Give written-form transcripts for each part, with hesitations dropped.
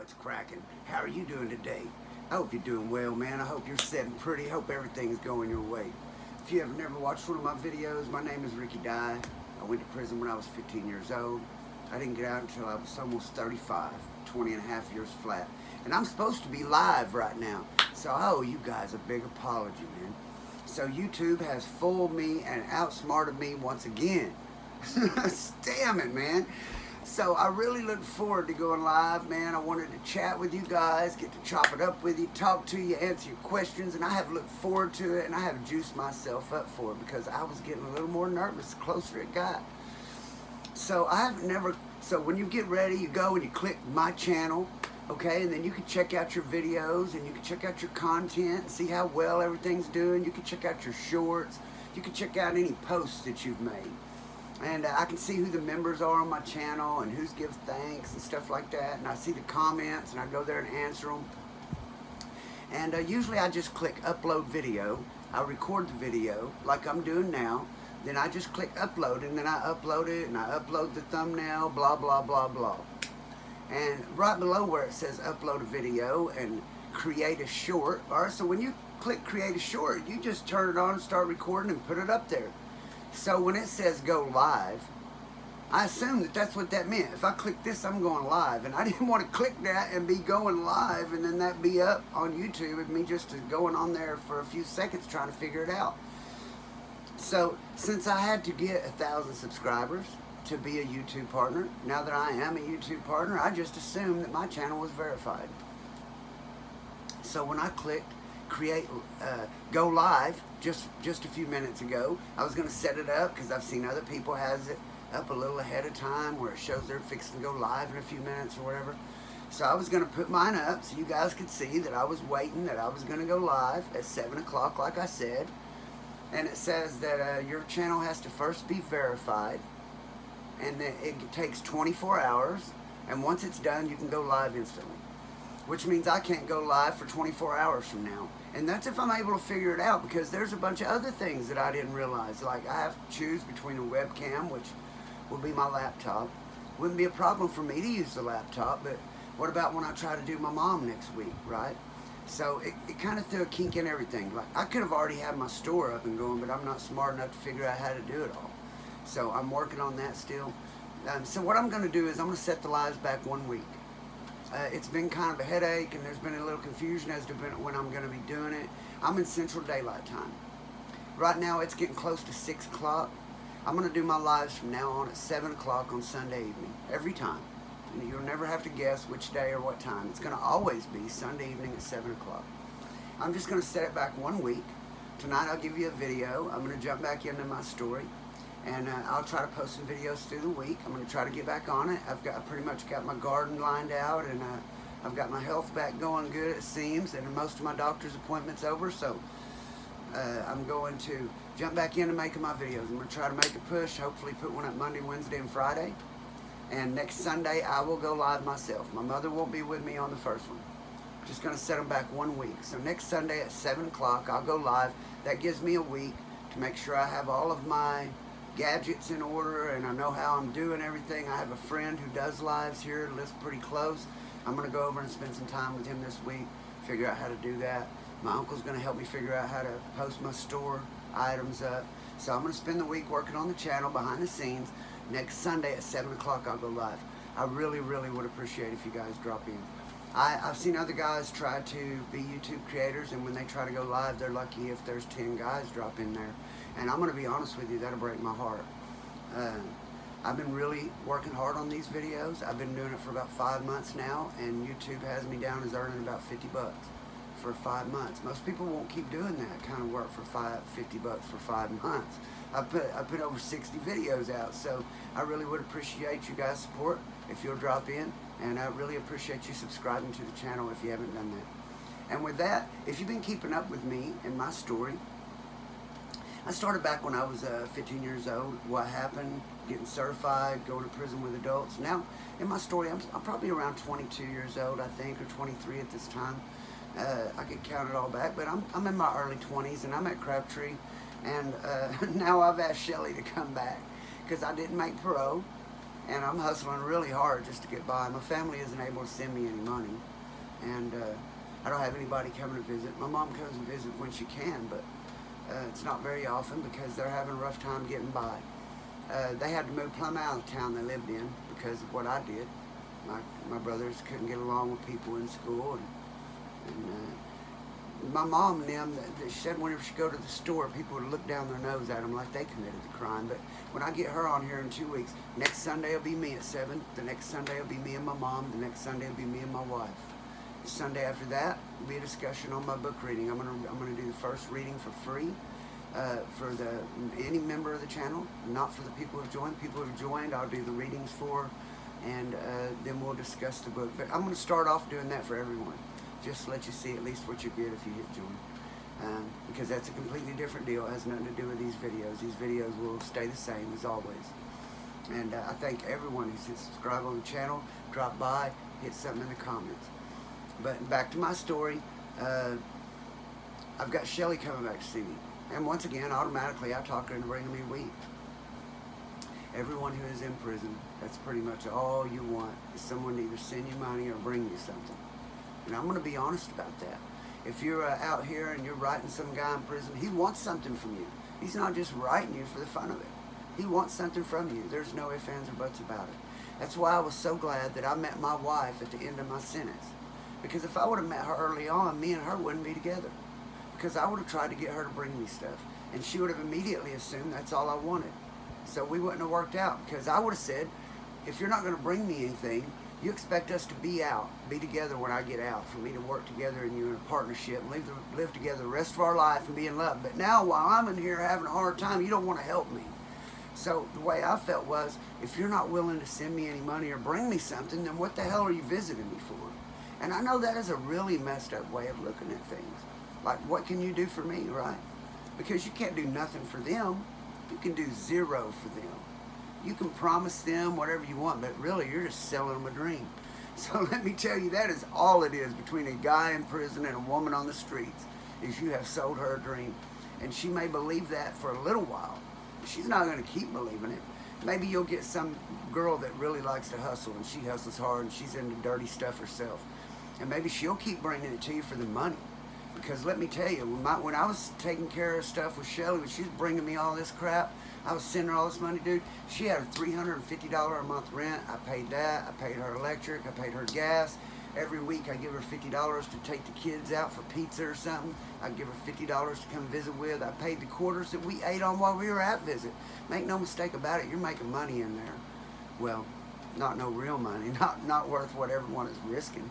What's cracking? How are you doing today? I hope you're doing well, man. I hope you're sitting pretty. Hope everything's going your way. If you have never watched one of my videos, my name is Ricky Dye. I went to prison when I was 15 years old. I didn't get out until I was almost 35, 20 and a half years flat. And I'm supposed to be live right now. So I owe you guys a big apology, man. So YouTube has fooled me and outsmarted me once again. Damn it, man. So I really look forward to going live, man. I wanted to chat with you guys, get to chop it up with you, talk to you, answer your questions, and I have looked forward to it, and I have juiced myself up for it because I was getting a little more nervous the closer it got. So so when you get ready, you go and you click my channel, okay, and then you can check out your videos, and you can check out your content, and see how well everything's doing. You can check out your shorts. You can check out any posts that you've made. And I can see who the members are on my channel and who's gives thanks and stuff like that. And I see the comments and I go there and answer them. And usually I just click upload video. I record the video like I'm doing now. Then I just click upload and then I upload it and I upload the thumbnail, blah, blah, blah, blah. And right below where it says upload a video and create a short. All right, so when you click create a short, you just turn it on and start recording and put it up there. So when it says go live, I assume that that's what that meant. If I click this, I'm going live. And I didn't want to click that and be going live and then that be up on YouTube and me just going on there for a few seconds trying to figure it out. So since I had to get 1,000 subscribers to be a YouTube partner, now that I am a YouTube partner, I just assumed that my channel was verified. So when I clicked create go live just a few minutes ago, I was going to set it up because I've seen other people has it up a little ahead of time where it shows they're fixing to go live in a few minutes or whatever. So I was going to put mine up so you guys could see that I was waiting, that I was going to go live at 7 o'clock like I said. And it says that your channel has to first be verified, and then it takes 24 hours, and once it's done you can go live instantly. Which means I can't go live for 24 hours from now. And that's if I'm able to figure it out, because there's a bunch of other things that I didn't realize. Like I have to choose between a webcam, which will be my laptop. Wouldn't be a problem for me to use the laptop, but what about when I try to do my mom next week, right? So it kind of threw a kink in everything. Like I could have already had my store up and going, but I'm not smart enough to figure out how to do it all. So I'm working on that still. So what I'm going to do is I'm going to set the lives back 1 week. It's been kind of a headache, and there's been a little confusion as to when I'm going to be doing it. I'm in Central Daylight Time. Right now it's getting close to 6 o'clock. I'm going to do my lives from now on at 7 o'clock on Sunday evening, every time. And you'll never have to guess which day or what time. It's going to always be Sunday evening at 7 o'clock. I'm just going to set it back 1 week. Tonight I'll give you a video. I'm going to jump back into my story. And I'll try to post some videos through the week. I'm going to try to get back on it. I pretty much got my garden lined out, and I've got my health back going good, it seems, and most of my doctor's appointments over. So I'm going to jump back into making my videos. I'm going to try to make a push, hopefully put one up Monday, Wednesday, and Friday. And next Sunday I will go live myself. My mother won't be with me on the first one. I'm just going to set them back 1 week. So next Sunday at 7 o'clock I'll go live. That gives me a week to make sure I have all of my gadgets in order and I know how I'm doing everything. I have a friend who does lives here, lives pretty close. I'm going to go over and spend some time with him this week, figure out how to do that. My uncle's going to help me figure out how to post my store items up. So I'm going to spend the week working on the channel behind the scenes. Next Sunday at 7 o'clock I'll go live. I really, really would appreciate if you guys drop in. I've seen other guys try to be YouTube creators, and when they try to go live, they're lucky if there's 10 guys drop in there. And I'm going to be honest with you, that'll break my heart. I've been really working hard on these videos. I've been doing it for about 5 months now, and YouTube has me down as earning about 50 bucks for 5 months. Most people won't keep doing that kind of work for 50 bucks for 5 months. I put over 60 videos out, so I really would appreciate you guys' support if you'll drop in, and I really appreciate you subscribing to the channel if you haven't done that. And with that, if you've been keeping up with me and my story, I started back when I was 15 years old. What happened, getting certified, going to prison with adults. Now, in my story, I'm probably around 22 years old, I think, or 23 at this time. I could count it all back, but I'm in my early 20s, and I'm at Crabtree. And now I've asked Shelly to come back because I didn't make parole. and I'm hustling really hard just to get by. My family isn't able to send me any money, and I don't have anybody coming to visit. My mom comes and visits when she can, but it's not very often because they're having a rough time getting by. They had to move plumb out of the town they lived in because of what I did. My brothers couldn't get along with people in school, and my mom and them, she said whenever she go to the store, people would look down their nose at them like they committed the crime. But when I get her on here in 2 weeks, next Sunday will be me at 7, the next Sunday will be me and my mom, the next Sunday will be me and my wife. The Sunday after that will be a discussion on my book reading. I'm gonna do the first reading for free for any member of the channel, not for the people who've joined. People who've joined, I'll do the readings for, and then we'll discuss the book. But I'm going to start off doing that for everyone, just to let you see at least what you get if you hit join, because that's a completely different deal. It has nothing to do with these videos. These videos will stay the same as always. And I thank everyone who's subscribed on the channel, drop by, hit something in the comments. But back to my story, I've got Shelly coming back to see me. And once again, automatically, I talk her into bringing me weed. Everyone who is in prison, that's pretty much all you want, is someone to either send you money or bring you something. And I'm going to be honest about that. If you're out here and you're writing some guy in prison, he wants something from you. He's not just writing you for the fun of it. He wants something from you. There's no ifs, ands, or buts about it. That's why I was so glad that I met my wife at the end of my sentence. Because if I would have met her early on, me and her wouldn't be together. Because I would have tried to get her to bring me stuff. And she would have immediately assumed that's all I wanted. So we wouldn't have worked out. Because I would have said, if you're not going to bring me anything, you expect us to be together when I get out, for me to work together and you in a partnership, and live together the rest of our life and be in love. But now while I'm in here having a hard time, you don't want to help me. So the way I felt was, if you're not willing to send me any money or bring me something, then what the hell are you visiting me for? And I know that is a really messed up way of looking at things. Like, what can you do for me, right? Because you can't do nothing for them. You can do zero for them. You can promise them whatever you want, but really you're just selling them a dream. So let me tell you, that is all it is between a guy in prison and a woman on the streets, is you have sold her a dream. And she may believe that for a little while. She's not going to keep believing it. Maybe you'll get some girl that really likes to hustle, and she hustles hard, and she's into dirty stuff herself. And maybe she'll keep bringing it to you for the money. Because let me tell you, when I was taking care of stuff with Shelly, when she was bringing me all this crap, I was sending her all this money, dude. She had a $350 a month rent. I paid that. I paid her electric. I paid her gas. Every week I give her $50 to take the kids out for pizza or something. I give her $50 to come visit with. I paid the quarters that we ate on while we were at visit. Make no mistake about it, you're making money in there. Well, not no real money, not worth what everyone is risking.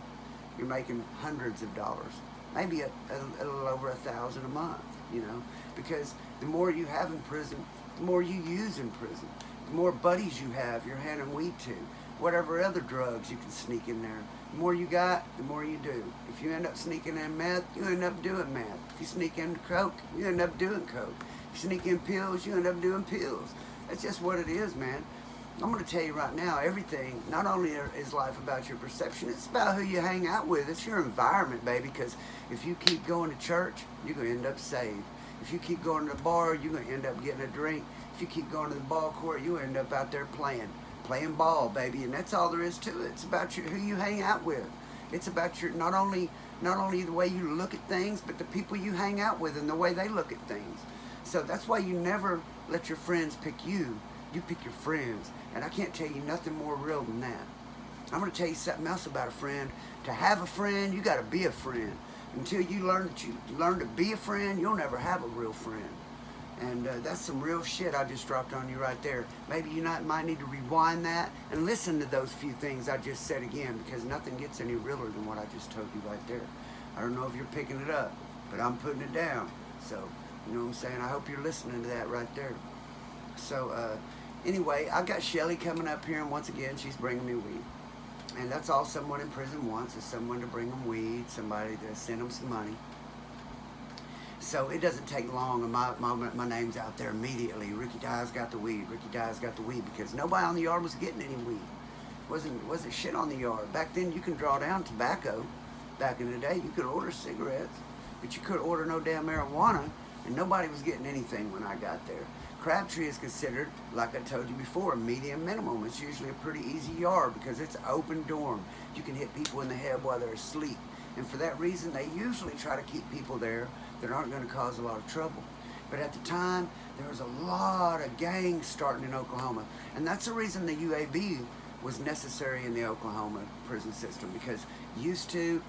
You're making hundreds of dollars. Maybe a little over $1,000 a month, you know, because the more you have in prison, the more you use in prison. The more buddies you have, you're handing weed to. Whatever other drugs you can sneak in there. The more you got, the more you do. If you end up sneaking in meth, you end up doing meth. If you sneak in coke, you end up doing coke. If you sneak in pills, you end up doing pills. That's just what it is, man. I'm going to tell you right now, everything, not only is life about your perception, it's about who you hang out with. It's your environment, baby, because if you keep going to church, you're going to end up saved. If you keep going to the bar, you're going to end up getting a drink. If you keep going to the ball court, you end up out there playing ball, baby, and that's all there is to it. It's about who you hang out with. It's about your not only the way you look at things, but the people you hang out with and the way they look at things. So that's why you never let your friends pick you. You pick your friends. And I can't tell you nothing more real than that. I'm going to tell you something else about a friend. To have a friend, you got to be a friend. Until you learn to be a friend, you'll never have a real friend. And that's some real shit I just dropped on you right there. Maybe you might need to rewind that and listen to those few things I just said again, because nothing gets any realer than what I just told you right there. I don't know if you're picking it up, but I'm putting it down. So, you know what I'm saying? I hope you're listening to that right there. So, anyway, I got Shelly coming up here, and once again, she's bringing me weed. And that's all someone in prison wants, is someone to bring them weed, somebody to send them some money. So it doesn't take long, and my name's out there immediately. Ricky Dye's got the weed. Ricky Dye's got the weed, because nobody on the yard was getting any weed. Wasn't shit on the yard. Back then, you can draw down tobacco. Back in the day, you could order cigarettes, but you couldn't order no damn marijuana, and nobody was getting anything when I got there. Of Crabtree is considered, like I told you before, medium minimum. It's usually a pretty easy yard because it's an open dorm. You can hit people in the head while they're asleep. And for that reason, they usually try to keep people there that aren't going to cause a lot of trouble. But at the time, there was a lot of gangs starting in Oklahoma. And that's the reason the UAB was necessary in the Oklahoma prison system, because used to,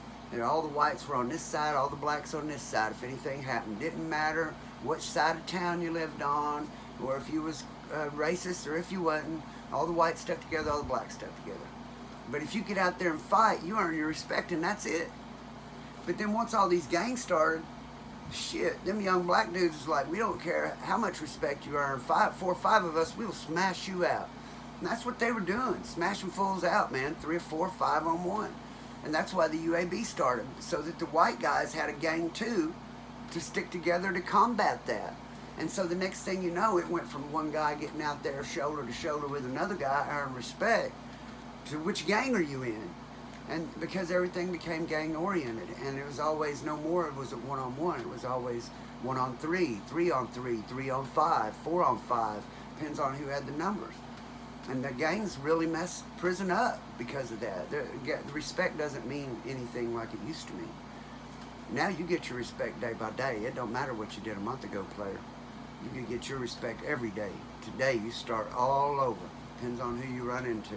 all the whites were on this side, all the blacks on this side. If anything happened, didn't matter which side of town you lived on, or if you was racist or if you wasn't, all the whites stuck together, all the blacks stuck together. But if you get out there and fight, you earn your respect, and that's it. But then once all these gangs started, shit, them young black dudes was like, we don't care how much respect you earn, 4 or 5 of us, we will smash you out. And that's what they were doing, smashing fools out, man, 3 or 4 or 5 on one. And that's why the UAB started, so that the white guys had a gang too to stick together to combat that. And so the next thing you know, it went from one guy getting out there shoulder to shoulder with another guy, earning respect, to which gang are you in? And because everything became gang oriented, and it was always no more, it was a 1-on-1, it was always 1-on-3, 3-on-3, 3-on-5, 4-on-5, depends on who had the numbers. And the gangs really messed prison up because of that. The respect doesn't mean anything like it used to mean. Now you get your respect day by day. It don't matter what you did a month ago, player. You can get your respect every day. Today you start all over. Depends on who you run into.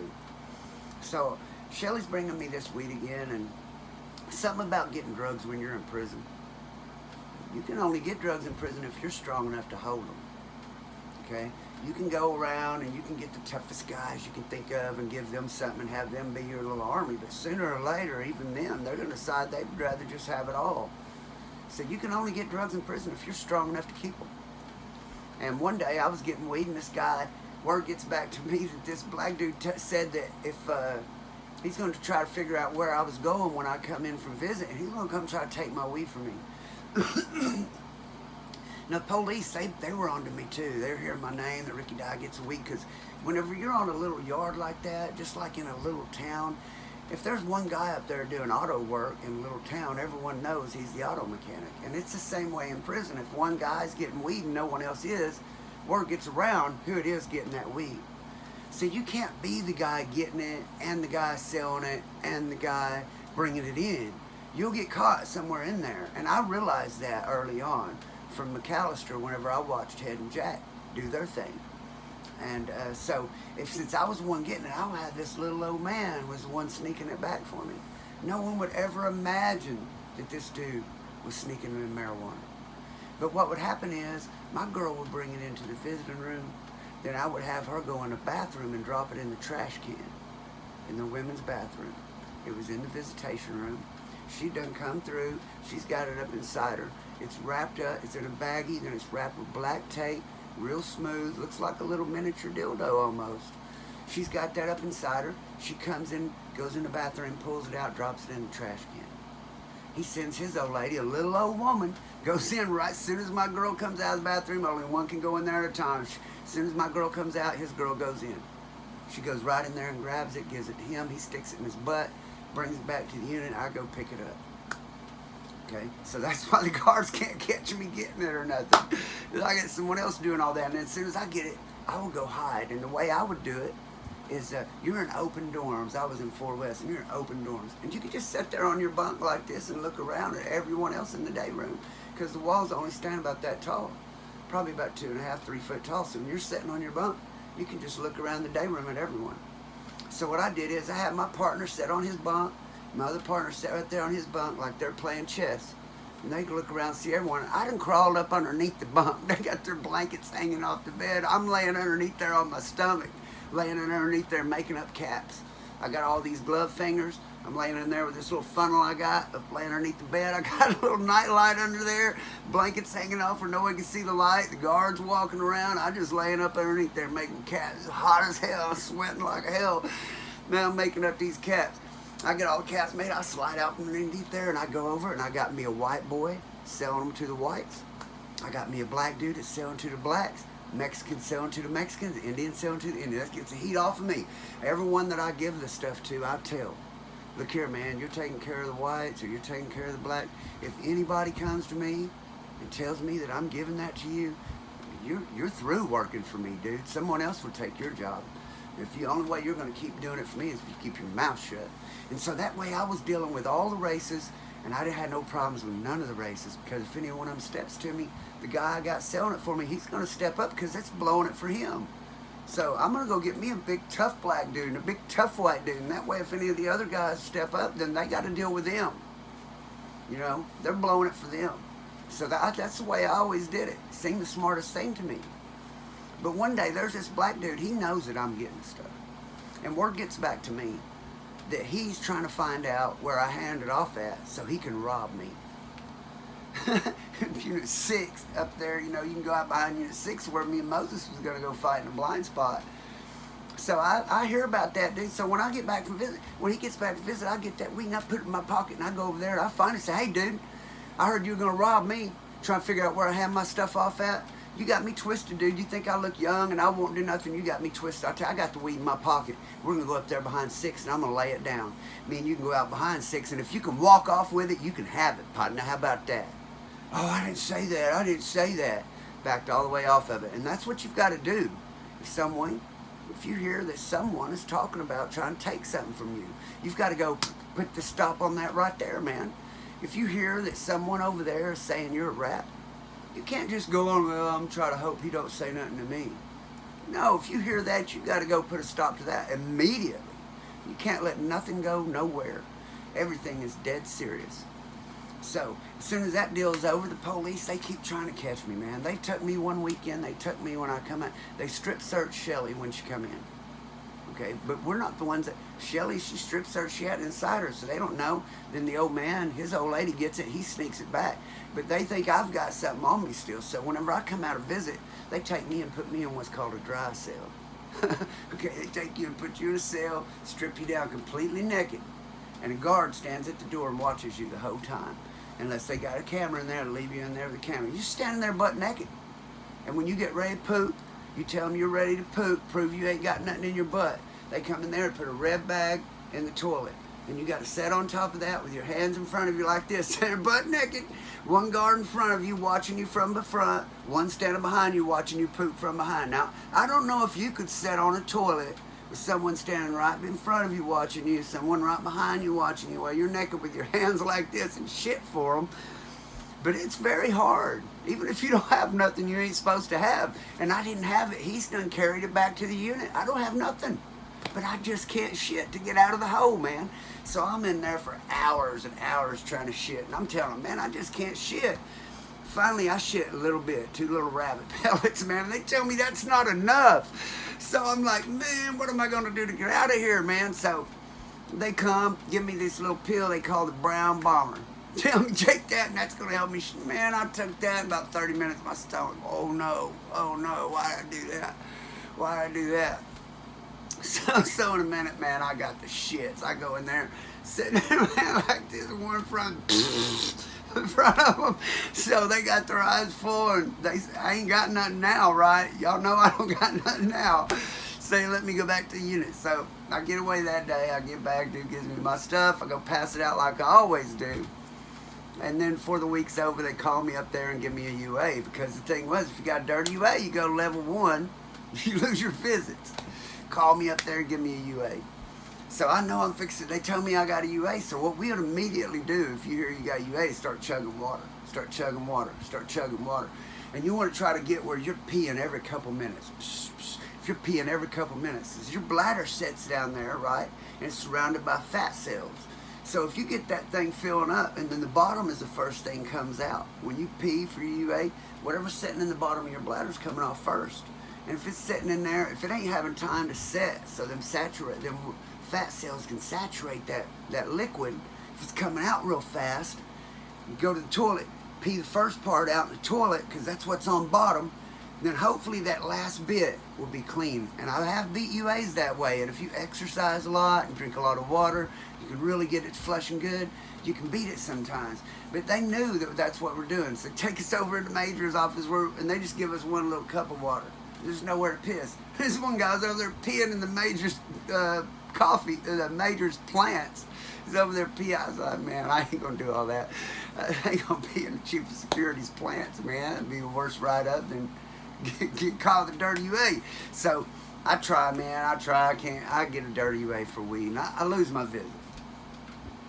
So Shelly's bringing me this weed again, and something about getting drugs when you're in prison. You can only get drugs in prison if you're strong enough to hold them. Okay? You can go around and you can get the toughest guys you can think of and give them something and have them be your little army. But sooner or later, even them, they're going to decide they'd rather just have it all. So you can only get drugs in prison if you're strong enough to keep them. And one day I was getting weed, and this guy, word gets back to me that this black dude said that if he's going to try to figure out where I was going when I come in from visit, and he's going to come try to take my weed from me. Now, the police, they were onto me too. They're hearing my name, that Ricky Dye gets weed, because whenever you're on a little yard like that, just like in a little town, if there's one guy up there doing auto work in a little town, everyone knows he's the auto mechanic. And it's the same way in prison. If one guy's getting weed and no one else is, word gets around who it is getting that weed. So you can't be the guy getting it and the guy selling it and the guy bringing it in. You'll get caught somewhere in there. And I realized that early on from McAllister whenever I watched Ted and Jack do their thing. And so since I was the one getting it, I had this little old man was the one sneaking it back for me. No one would ever imagine that this dude was sneaking in marijuana. But what would happen is my girl would bring it into the visiting room. Then I would have her go in the bathroom and drop it in the trash can in the women's bathroom. It was in the visitation room. She done come through. She's got it up inside her. It's wrapped up. It's in a baggie. Then it's wrapped with black tape, real smooth. Looks like a little miniature dildo almost. She's got that up inside her. She comes in, goes in the bathroom, pulls it out, drops it in the trash can. He sends his old lady, a little old woman, goes in right as soon as my girl comes out of the bathroom. Only one can go in there at a time. As soon as my girl comes out, his girl goes in. She goes right in there and grabs it, gives it to him. He sticks it in his butt, brings it back to the unit. I go pick it up. Okay, so that's why the guards can't catch me getting it or nothing. I get someone else doing all that, and as soon as I get it, I will go hide. And the way I would do it is you're in open dorms. I was in Fort West, and you're in open dorms. And you could just sit there on your bunk like this and look around at everyone else in the day room, because the walls only stand about that tall, probably about 2.5, 3 foot tall. So when you're sitting on your bunk, you can just look around the day room at everyone. So what I did is I had my partner sit on his bunk, my other partner sat right there on his bunk like they're playing chess. And they could look around and see everyone. I done crawled up underneath the bunk. They got their blankets hanging off the bed. I'm laying underneath there on my stomach, laying underneath there making up caps. I got all these glove fingers. I'm laying in there with this little funnel I got up laying underneath the bed. I got a little night light under there, blankets hanging off where no one can see the light, the guards walking around. I just laying up underneath there making caps. It's hot as hell, I'm sweating like hell. Now I'm making up these caps. I get all the caps made. I slide out from underneath there and I go over and I got me a white boy selling them to the whites. I got me a black dude that's selling to the blacks. Mexicans selling to the Mexicans, Indians selling to the Indians. That gets the heat off of me. Everyone that I give this stuff to, I tell, look here, man, you're taking care of the whites or you're taking care of the black. If anybody comes to me and tells me that I'm giving that to you, you're through working for me, dude. Someone else will take your job. If the only way you're going to keep doing it for me is if you keep your mouth shut. And so that way I was dealing with all the races, and I had no problems with none of the races, because if any one of them steps to me, the guy I got selling it for me, he's going to step up because it's blowing it for him. So I'm going to go get me a big tough black dude and a big tough white dude, and that way if any of the other guys step up, then they got to deal with them. You know, they're blowing it for them. So that's the way I always did it. It seemed the smartest thing to me. But one day, there's this black dude, he knows that I'm getting stuff. And word gets back to me that he's trying to find out where I hand it off at so he can rob me. Unit 6 up there, you know, you can go out behind Unit 6 where me and Moses was going to go fight in a blind spot. So I hear about that, dude. So when I get back from visit, when he gets back to visit, I get that weed and I put it in my pocket and I go over there and I find it and say, hey, dude, I heard you were going to rob me. Trying to figure out where I have my stuff off at. You got me twisted, dude. You think I look young and I won't do nothing. You got me twisted. I got the weed in my pocket. We're going to go up there behind 6 and I'm going to lay it down. Me and you can go out behind 6, and if you can walk off with it, you can have it, partner. How about that? Oh, I didn't say that. I didn't say that. Backed all the way off of it. And that's what you've got to do. If you hear that someone is talking about trying to take something from you, you've got to go put the stop on that right there, man. If you hear that someone over there is saying you're a rat, you can't just go on, well, I'm trying to hope he don't say nothing to me. No, if you hear that, you got to go put a stop to that immediately. You can't let nothing go nowhere. Everything is dead serious. So, as soon as that deal's over, the police, they keep trying to catch me, man. They took me one weekend. They took me when I come out. They strip searched Shelly when she come in. Okay, but we're not the ones that, Shelly, she strip searched, she had it inside her, so they don't know. Then the old man, his old lady gets it, he sneaks it back. But they think I've got something on me still, so whenever I come out of visit, they take me and put me in what's called a dry cell. Okay, they take you and put you in a cell, strip you down completely naked, and a guard stands at the door and watches you the whole time. Unless they got a camera in there to leave you in there with the camera. You're standing there butt naked. And when you get ready to poop, you tell them you're ready to poop, prove you ain't got nothing in your butt. They come in there and put a red bag in the toilet. And you got to sit on top of that with your hands in front of you like this, standing butt naked. One guard in front of you watching you from the front, one standing behind you watching you poop from behind. Now, I don't know if you could sit on a toilet with someone standing right in front of you watching you, someone right behind you watching you while you're naked with your hands like this and shit for them. But it's very hard. Even if you don't have nothing you ain't supposed to have. And I didn't have it. He's done carried it back to the unit. I don't have nothing. But I just can't shit to get out of the hole, man. So I'm in there for hours and hours trying to shit. And I'm telling them, man, I just can't shit. Finally, I shit a little bit, 2 little rabbit pellets, man. And they tell me that's not enough. So I'm like, man, what am I going to do to get out of here, man? So they come, give me this little pill they call the brown bomber. Tell me, take that, and that's going to help me. Man, I took that in about 30 minutes. My stomach, oh no, why did I do that? Why did I do that? So in a minute, man, I got the shits. I go in there, sitting there, man, like this, one in front of them. So they got their eyes full, and they say, I ain't got nothing now, right? Y'all know I don't got nothing now. So they let me go back to the unit. So I get away that day. I get back, dude gives me my stuff. I go pass it out like I always do. And then before the week's over, they call me up there and give me a UA. Because the thing was, if you got a dirty UA, you go to level 1, you lose your visits. Call me up there and give me a UA. So I know I'm fixing it. They tell me I got a UA. So what we would immediately do if you hear you got a UA is start chugging water. Start chugging water. Start chugging water. And you want to try to get where you're peeing every couple minutes. If you're peeing every couple minutes, your bladder sits down there, right? And it's surrounded by fat cells. So if you get that thing filling up, and then the bottom is the first thing comes out. When you pee for your UA, whatever's sitting in the bottom of your bladder is coming off first. And if it's sitting in there, if it ain't having time to set, so them fat cells can saturate that liquid, if it's coming out real fast, you go to the toilet, pee the first part out in the toilet, because that's what's on bottom, then hopefully that last bit will be clean. And I have beat UAs that way, and if you exercise a lot and drink a lot of water, you can really get it flushing good. You can beat it sometimes. But they knew that that's what we're doing. So take us over to the Major's office, and they just give us one little cup of water. There's nowhere to piss. This one guy's over there peeing in the Major's the Major's plants. He's over there peeing. I was like, man, I ain't gonna do all that. I ain't gonna pee in the chief of security's plants, man. That'd be a worse write-up than get caught with a dirty UA. So I try, man. I can't. I get a dirty UA for a week, and I lose my visit.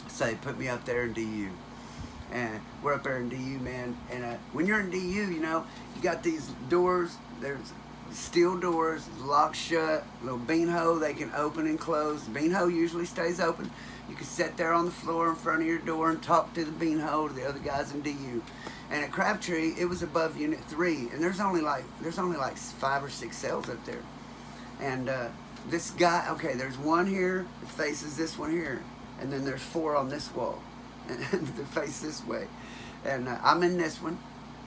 So they put me up there in DU. And we're up there in DU, man. And when you're in DU, you know, you got these doors. There's steel doors, locked shut, little beanhole they can open and close. The beanhole usually stays open. You can sit there on the floor in front of your door and talk to the beanhole to the other guys in DU. And at Crabtree, it was above Unit 3, and there's only like 5 or 6 cells up there. And this guy, okay, there's one here that faces this one here, and then there's 4 on this wall, and they face this way. And I'm in this one,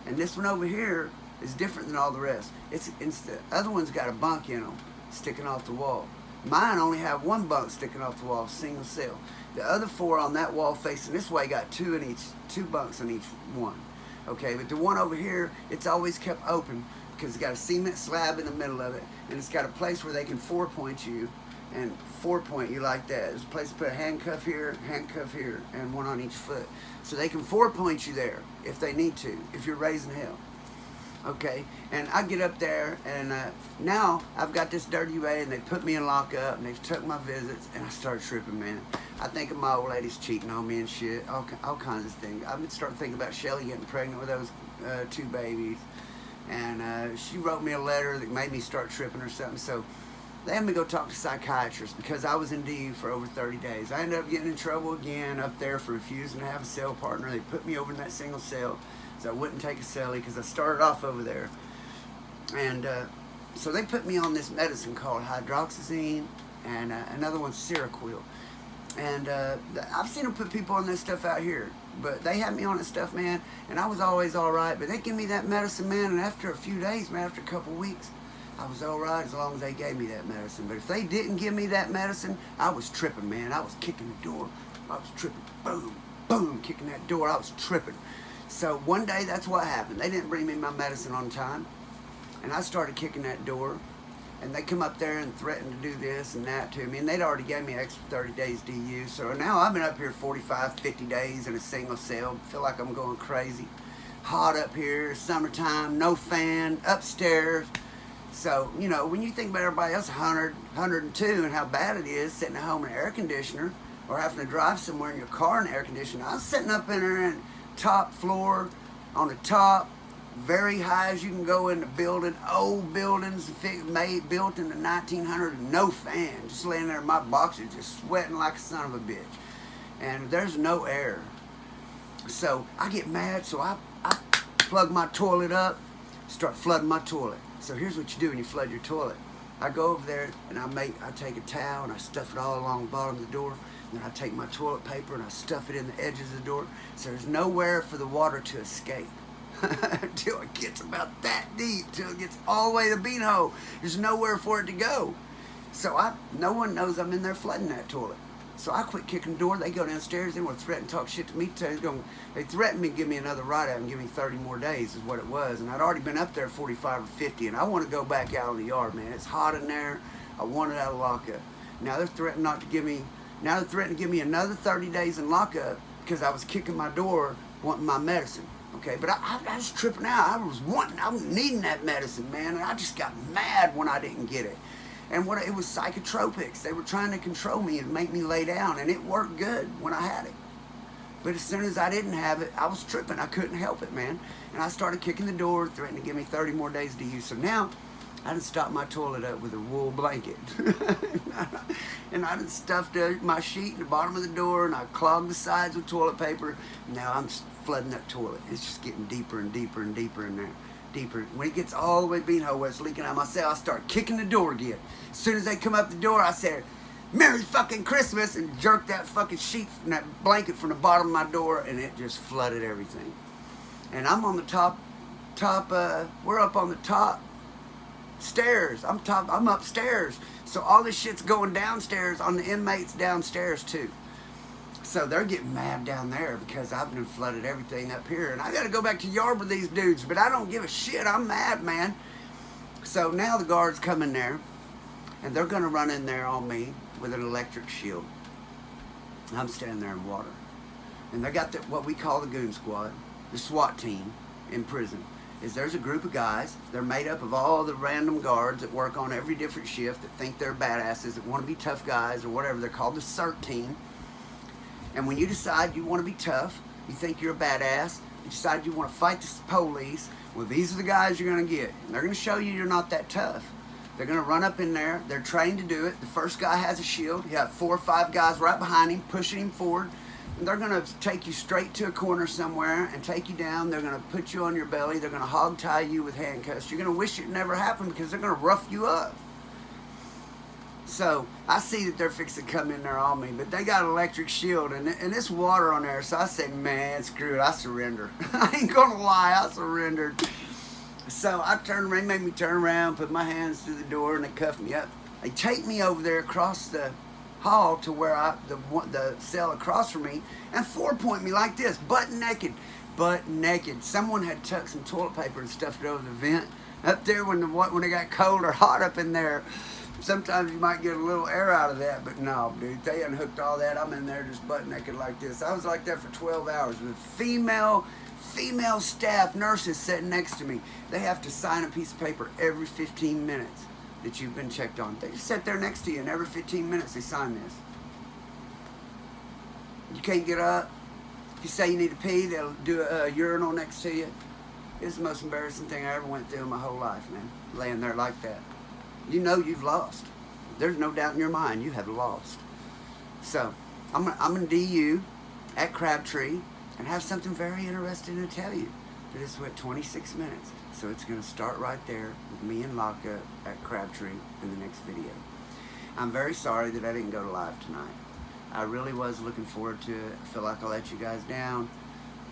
and this one over here is different than all the rest. It's the other one's got a bunk in them, sticking off the wall. Mine only have 1 bunk sticking off the wall, single cell. The other 4 on that wall facing this way got 2 bunks in each one. Okay, but the one over here, it's always kept open because it's got a cement slab in the middle of it, and it's got a place where they can 4-point you and 4-point you like that. There's a place to put a handcuff here, and 1 on each foot. So they can 4-point you there if they need to, if you're raising hell. Okay, and I get up there, and now I've got this dirty UA, and they put me in lockup, and they've took my visits, and I start tripping, man. I think my old lady's cheating on me and shit, all kinds of things. I've been starting to think about Shelly getting pregnant with those 2 babies, and she wrote me a letter that made me start tripping or something, so they had me go talk to psychiatrists because I was in DU for over 30 days. I ended up getting in trouble again up there for refusing to have a cell partner. They put me over in that single cell, so I wouldn't take a cellie because I started off over there. And so they put me on this medicine called hydroxyzine, and another one's Seroquel. And I've seen them put people on this stuff out here, but they had me on this stuff, man, and I was always all right. But they give me that medicine, man, and after a few days, man, after a couple weeks, I was all right as long as they gave me that medicine. But if they didn't give me that medicine, I was tripping, man. I was kicking the door. I was tripping. Boom, boom, kicking that door. I was tripping. So one day, that's what happened. They didn't bring me my medicine on time, and I started kicking that door, and they come up there and threatened to do this and that to me, and they'd already gave me extra 30 days DU, so now I've been up here 45, 50 days in a single cell. Feel like I'm going crazy. Hot up here, summertime, no fan, upstairs. So, you know, when you think about everybody else 100, 102 and how bad it is sitting at home in an air conditioner or having to drive somewhere in your car in air conditioner, I was sitting up in there in top floor on the top, very high as you can go in the building, old buildings built in the 1900s, no fan, just laying there in my boxers, just sweating like a son of a bitch. And there's no air. So I get mad, so I plug my toilet up, start flooding my toilet. So here's what you do when you flood your toilet. I go over there and I take a towel and I stuff it all along the bottom of the door. And then I take my toilet paper and I stuff it in the edges of the door. So there's nowhere for the water to escape until it gets about that deep, till it gets all the way to the beanhole. There's nowhere for it to go. So no one knows I'm in there flooding that toilet. So I quit kicking the door. They go downstairs. They want to threaten, talk shit to me. They threatened me to give me another ride out and give me 30 more days is what it was. And I'd already been up there 45 or 50, and I want to go back out in the yard, man. It's hot in there. I wanted out of lockup. Now they're threatening to give me another 30 days in lockup because I was kicking my door wanting my medicine. Okay, but I was tripping out. I was needing that medicine, man, and I just got mad when I didn't get it. And it was psychotropics. They were trying to control me and make me lay down, and it worked good when I had it. But as soon as I didn't have it, I was tripping. I couldn't help it, man. And I started kicking the door, threatening to give me 30 more days to use. So now, I done stopped my toilet up with a wool blanket. And I done stuffed my sheet in the bottom of the door, and I clogged the sides with toilet paper. Now I'm flooding that toilet. It's just getting deeper and deeper and deeper in there. Deeper. When it gets all the way beanhole where it's leaking out of my cell, I start kicking the door again. As soon as they come up the door, I said, "Merry fucking Christmas," and jerked that fucking sheet from that blanket from the bottom of my door, and it just flooded everything. And I'm on the we're up on the top stairs. I'm upstairs. So all this shit's going downstairs on the inmates downstairs too. So they're getting mad down there because I've been flooded everything up here. And I got to go back to the yard with these dudes, but I don't give a shit. I'm mad, man. So now the guards come in there, and they're going to run in there on me with an electric shield. I'm standing there in water. And they got what we call the goon squad, the SWAT team in prison. is there's a group of guys. They're made up of all the random guards that work on every different shift that think they're badasses, that want to be tough guys or whatever. They're called the CERT team. And when you decide you want to be tough, you think you're a badass, you decide you want to fight the police, well, these are the guys you're going to get. And they're going to show you you're not that tough. They're going to run up in there. They're trained to do it. The first guy has a shield. You have 4 or 5 guys right behind him, pushing him forward. They're going to take you straight to a corner somewhere and take you down. They're going to put you on your belly. They're going to hog tie you with handcuffs. You're going to wish it never happened because they're going to rough you up. So I see that they're fixing to come in there on me, but they got an electric shield and it's water on there. So I said, man, screw it. I surrender. I ain't going to lie. I surrendered. So I turned around, made me turn around, put my hands through the door, and they cuffed me up. They take me over there across the hall to where the cell across from me, and 4-point me like this, butt naked. Someone had tucked some toilet paper and stuffed it over the vent up there when it got cold or hot up in there. Sometimes you might get a little air out of that, but no, dude, they unhooked all that. I'm in there just butt naked like this. I was like that for 12 hours with female staff nurses sitting next to me. They have to sign a piece of paper every 15 minutes that you've been checked on. They just sit there next to you, and every 15 minutes they sign this. You can't get up. If you say you need to pee, they'll do a urinal next to you. It's the most embarrassing thing I ever went through in my whole life, man. Laying there like that. You know you've lost. There's no doubt in your mind you have lost. So, I'm going to DU at Crabtree and have something very interesting to tell you. But it's what, 26 minutes. So it's going to start right there with me and Lockup at Crabtree in the next video. I'm very sorry that I didn't go to live tonight. I really was looking forward to it. I feel like I let you guys down.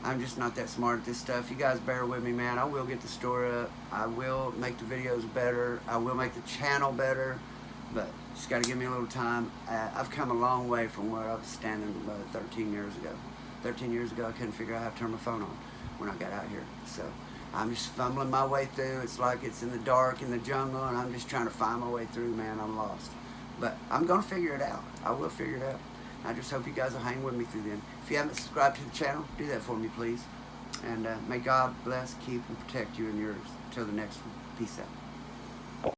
I'm just not that smart at this stuff. You guys bear with me, man. I will get the story up. I will make the videos better. I will make the channel better. But just got to give me a little time. I've come a long way from where I was standing 13 years ago. 13 years ago, I couldn't figure out how to turn my phone on when I got out here. So I'm just fumbling my way through. It's like it's in the dark, in the jungle, and I'm just trying to find my way through, man. I'm lost. But I'm going to figure it out. I will figure it out. I just hope you guys will hang with me through then. If you haven't subscribed to the channel, do that for me, please. And may God bless, keep, and protect you and yours. Until the next one, peace out.